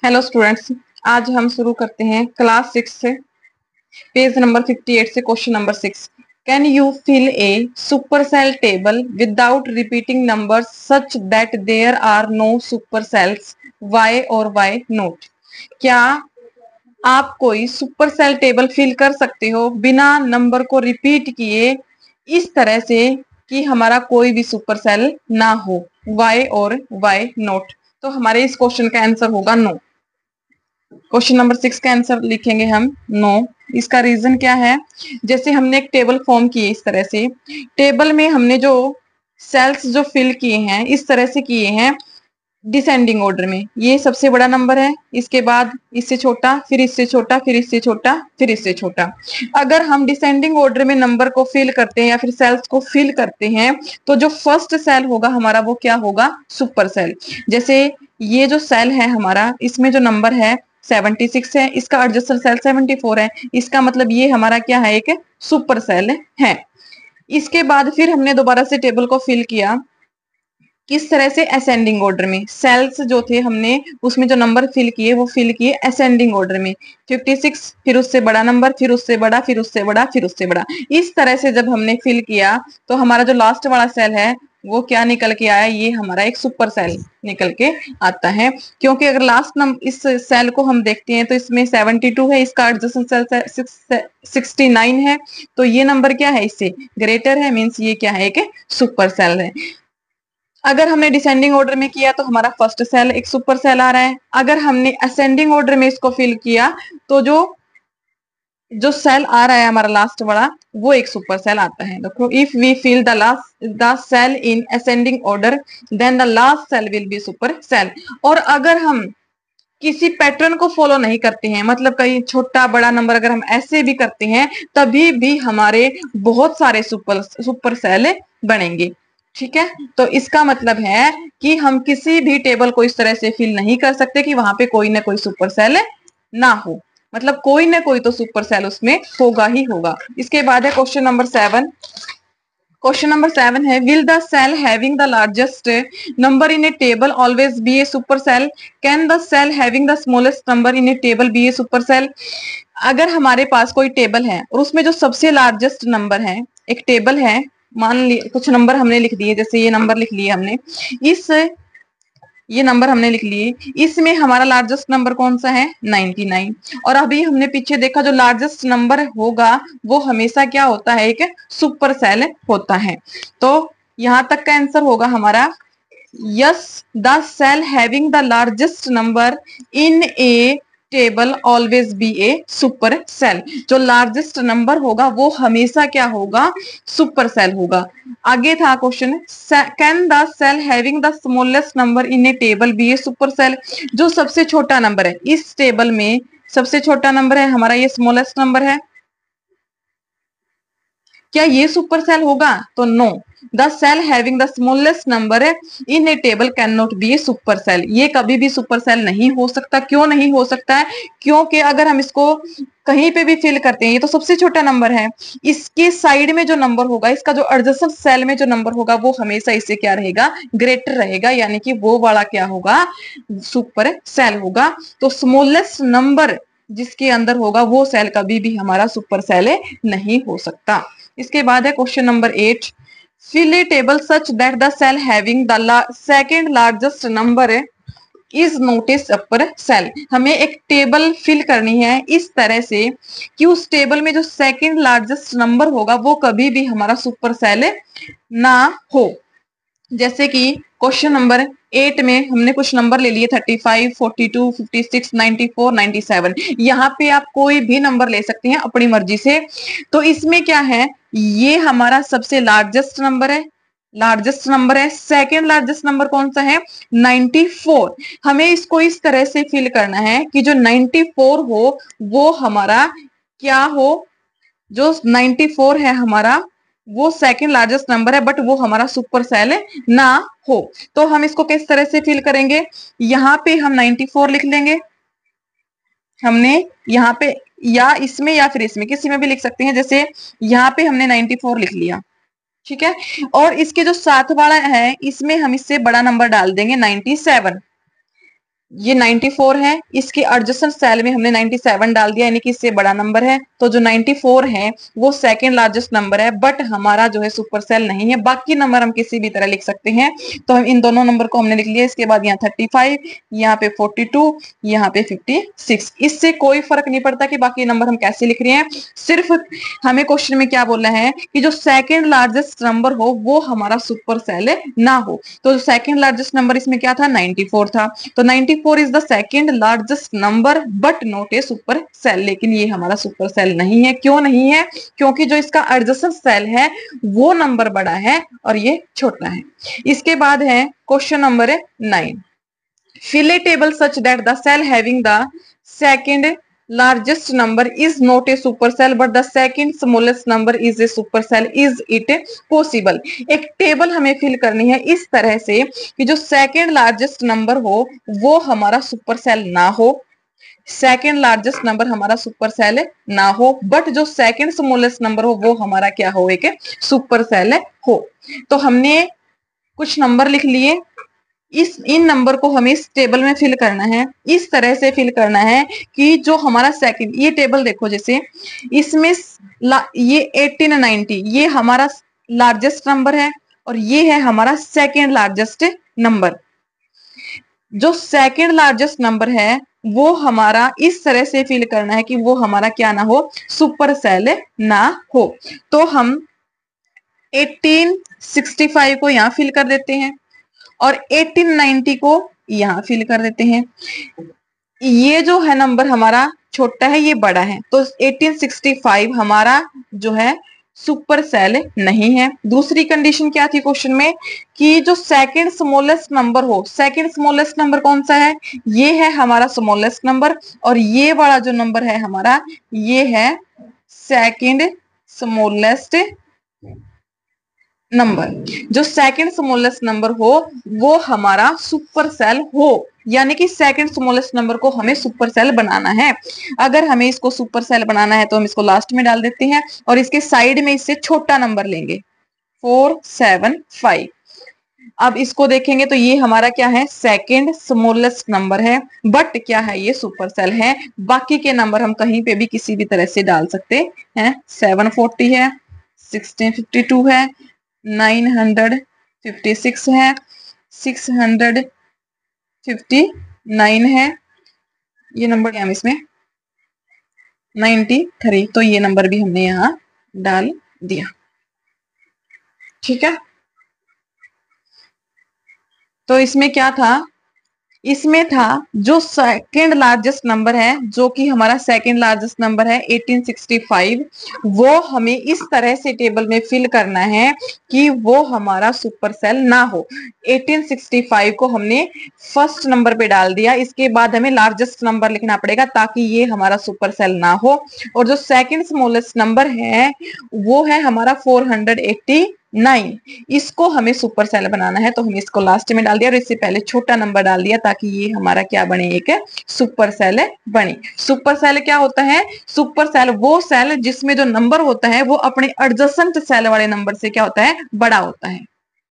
Hello students, आज हम शुरू करते हैं क्लास 6 से पेज नंबर 58 से question number 6। Can you fill a super cell table without repeating numbers such that there are no super cells why or why not. क्या आप कोई सुपर सेल टेबल फिल कर सकते हो बिना नंबर को रिपीट किए, इस तरह से कि हमारा कोई भी सुपर सेल ना हो, वाई और वाई नोट। तो हमारे इस क्वेश्चन का आंसर होगा नो। क्वेश्चन नंबर 6 का आंसर लिखेंगे हम नो। इसका रीजन क्या है? जैसे हमने एक टेबल फॉर्म की है, इस तरह से टेबल में हमने जो सेल्स जो फिल किए हैं इस तरह से किए हैं डिसेंडिंग ऑर्डर में। ये सबसे बड़ा नंबर है, इसके बाद इससे छोटा, फिर इससे छोटा, फिर इससे छोटा, फिर इससे छोटा। अगर हम डिसेंडिंग ऑर्डर में नंबर को फिल करते हैं या फिर सेल्स को फिल करते हैं तो जो फर्स्ट सेल होगा हमारा वो क्या होगा? Super cell. जैसे ये जो सेल है हमारा, इसमें जो नंबर है 76 है, इसका एडजेसेंट सेल 74 है, इसका मतलब ये हमारा क्या है? एक सुपर सेल है। इसके बाद फिर हमने दोबारा से टेबल को फिल किया, किस तरह से? असेंडिंग ऑर्डर में। सेल्स जो थे हमने उसमें जो नंबर फिल किए वो फिल किए असेंडिंग ऑर्डर में। 56, फिर उससे बड़ा नंबर, फिर उससे बड़ा, फिर उससे बड़ा, फिर उससे बड़ा। इस तरह से जब हमने फिल किया तो हमारा जो लास्ट वाला सेल है वो क्या निकल के आया? ये हमारा एक सुपर सेल निकल के आता है। क्योंकि अगर लास्ट नंबर इस सेल को हम देखते हैं तो इसमें 72 है, इसका एडजेसेंट सेल 69 है, तो ये नंबर क्या है? इससे ग्रेटर है, मीन्स ये क्या है? एक सुपर सेल है। अगर हमने डिसेंडिंग ऑर्डर में किया तो हमारा फर्स्ट सेल एक सुपर सेल आ रहा है। अगर हमने असेंडिंग ऑर्डर में इसको फिल किया तो जो जो सेल आ रहा है हमारा लास्ट वाला वो एक सुपर सेल आता है। देखो, if we fill the cell in ascending order then the last cell will be super cell. और अगर हम किसी पैटर्न को फॉलो नहीं करते हैं, मतलब कहीं छोटा बड़ा नंबर अगर हम ऐसे भी करते हैं तभी भी हमारे बहुत सारे सुपर सेल बनेंगे। ठीक है, तो इसका मतलब है कि हम किसी भी टेबल को इस तरह से फिल नहीं कर सकते कि वहां पे कोई ना कोई सुपर सेल ना हो। मतलब कोई ना कोई तो सुपर सेल उसमें होगा ही होगा। इसके बाद है क्वेश्चन नंबर 7। क्वेश्चन नंबर 7 है, will the cell having the largest number in a table always be a super cell? Can the cell having the smallest number in a table be a super cell? अगर हमारे पास कोई table है और उसमें जो सबसे largest number है, एक टेबल है, मान ली कुछ नंबर हमने लिख दिए, जैसे ये नंबर लिख लिए हमने, इस ये नंबर हमने लिख लिए, इसमें हमारा लार्जेस्ट नंबर कौन सा है? 99। और अभी हमने पीछे देखा जो लार्जेस्ट नंबर होगा वो हमेशा क्या होता है? एक सुपर सेल होता है। तो यहां तक का आंसर होगा हमारा yes, the cell having the largest number in a table always be a super cell. जो लार्जेस्ट नंबर होगा वो हमेशा क्या होगा? सुपर सेल होगा। आगे था question, can the cell having the smallest number in a table be a super cell? जो सबसे छोटा नंबर है इस टेबल में, सबसे छोटा नंबर है हमारा, ये स्मॉलेस्ट नंबर है, क्या ये सुपर सेल होगा? तो no, the cell having the smallest number in a table can not be a super cell. ये कभी भी सुपर सेल नहीं हो सकता। क्यों नहीं हो सकता है? क्योंकि अगर हम इसको कहीं पे भी फिल करते हैं, ये तो सबसे छोटा नंबर है, इसके साइड में जो नंबर होगा, इसका जो एडजेसेंट सेल में जो नंबर होगा वो हमेशा इससे क्या रहेगा? ग्रेटर रहेगा, यानी कि वो वाला क्या होगा? सुपर सेल होगा। तो स्मॉलेस्ट नंबर जिसके अंदर होगा वो सेल कभी भी हमारा सुपर सेल नहीं हो सकता। इसके बाद है question number 8, fill a table such that the cell having the second largest number is not a super cell. हमें एक टेबल फिल करनी है इस तरह से कि उस टेबल में जो सेकंड लार्जेस्ट नंबर होगा वो कभी भी हमारा सुपर सेल ना हो। जैसे कि क्वेश्चन नंबर 8 में हमने कुछ नंबर ले लिए 35, 42, 56, 94, 97। यहाँ पे आप कोई भी नंबर ले सकते हैं अपनी मर्जी से। तो इसमें क्या है? ये हमारा सबसे लार्जेस्ट नंबर है, लार्जेस्ट नंबर है। सेकेंड लार्जेस्ट नंबर कौन सा है? 94। हमें इसको इस तरह से फिल करना है कि जो 94 हो वो हमारा क्या हो? जो 94 है हमारा वो सेकंड लार्जेस्ट नंबर है, बट वो हमारा सुपर सेल ना हो। तो हम इसको किस तरह से फिल करेंगे? यहाँ पे हम 94 लिख लेंगे, हमने यहाँ पे, या इसमें या फिर इसमें किसी में भी लिख सकते हैं। जैसे यहाँ पे हमने 94 लिख लिया, ठीक है, और इसके जो साथ वाला है इसमें हम इससे बड़ा नंबर डाल देंगे 97। ये 94 है, इसके एडजेसेंट सेल में हमने 97 डाल दिया, यानी कि इससे बड़ा नंबर है। तो जो 94 है वो सेकंड लार्जेस्ट नंबर है, बट हमारा जो है सुपर सेल नहीं है। बाकी नंबर हम किसी भी तरह लिख सकते हैं। तो हम इन दोनों नंबर को हमने लिख लिया। इसके बाद यहाँ 35, यहाँ पे 42, यहाँ पे 56। इससे कोई फर्क नहीं पड़ता कि बाकी नंबर हम कैसे लिख रहे हैं। सिर्फ हमें क्वेश्चन में क्या बोलना है कि जो सेकंड लार्जेस्ट नंबर हो वो हमारा सुपर सेल ना हो। तो सेकंड लार्जेस्ट नंबर इसमें क्या था, 94 था। तो 94 is the second largest number but not a super cell. लेकिन ये हमारा सुपर सेल नहीं है। क्यों नहीं है? क्योंकि जो इसका एडजेसेंट सेल है वो नंबर बड़ा है और ये छोटा है। इसके बाद है question number 9। fill a table such that the cell having the second largest number is not a supercell but the second smallest number is a supercell. is it possible? एक टेबल हमें फिल करनी है इस तरह से कि जो second largest number हो वो हमारा सुपर सेल ना हो, सेकंड लार्जेस्ट नंबर हमारा सुपर सेल ना हो, बट जो सेकंड स्मॉलेस्ट नंबर हो वो हमारा क्या हो, एक सुपर सेल हो। तो हमने कुछ नंबर लिख लिए, इन नंबर को हमें इस टेबल में फिल करना है। इस तरह से फिल करना है कि जो हमारा सेकंड, ये टेबल देखो, जैसे इसमें ये 18 90 ये हमारा लार्जेस्ट नंबर है और ये है हमारा सेकंड लार्जेस्ट नंबर। जो सेकंड लार्जेस्ट नंबर है वो हमारा इस तरह से फिल करना है कि वो हमारा क्या ना हो, सुपर सेल ना हो। तो हम 1865 को यहां फिल कर देते हैं और 1890 को यहां फिल कर देते हैं। ये जो है नंबर हमारा छोटा है, ये बड़ा है, तो 1865 हमारा जो है सुपर सेल नहीं है। दूसरी कंडीशन क्या थी क्वेश्चन में कि जो सेकंड स्मॉलेस्ट नंबर हो, सेकंड स्मॉलेस्ट नंबर कौन सा है, ये है हमारा स्मॉलेस्ट नंबर और ये वाला जो नंबर है हमारा ये है सेकंड स्मॉलेस्ट नंबर। जो सेकंड स्मॉलेस्ट नंबर हो वो हमारा सुपर सेल हो, यानी कि सेकंड स्मॉलेस्ट नंबर को हमें सुपर सेल बनाना है। अगर हमें इसको सुपर सेल बनाना है तो हम इसको लास्ट में डाल देते हैं और इसके साइड में इससे छोटा नंबर लेंगे 475। अब इसको देखेंगे तो ये हमारा क्या है, सेकंड स्मॉलेस्ट नंबर है, बट क्या है, ये सुपर सेल है। बाकी के नंबर हम कहीं पे भी किसी भी तरह से डाल सकते हैं। 740 है, 1652 है, 956 है, 659 है, ये नंबर क्या है इसमें 93, तो ये नंबर भी हमने यहां डाल दिया। ठीक है, तो इसमें क्या था, इसमें था जो सेकंड लार्जेस्ट नंबर है, जो कि हमारा सेकंड लार्जेस्ट नंबर है 1865, वो हमें इस तरह से टेबल में फिल करना है कि वो हमारा सुपर सेल ना हो। 1865 को हमने फर्स्ट नंबर पे डाल दिया, इसके बाद हमें लार्जेस्ट नंबर लिखना पड़ेगा ताकि ये हमारा सुपर सेल ना हो। और जो सेकंड स्मॉलेस्ट नंबर है वो है हमारा 489, इसको हमें सुपर सेल बनाना है, तो हमने इसको लास्ट में डाल दिया और इससे पहले छोटा नंबर डाल दिया ताकि ये हमारा क्या बने, एक सुपर सेल बने। सुपर सेल क्या होता है, सुपर सेल वो सेल जिसमें जो नंबर होता है वो अपने एडजेसेंट सेल वाले नंबर से क्या होता है, बड़ा होता है।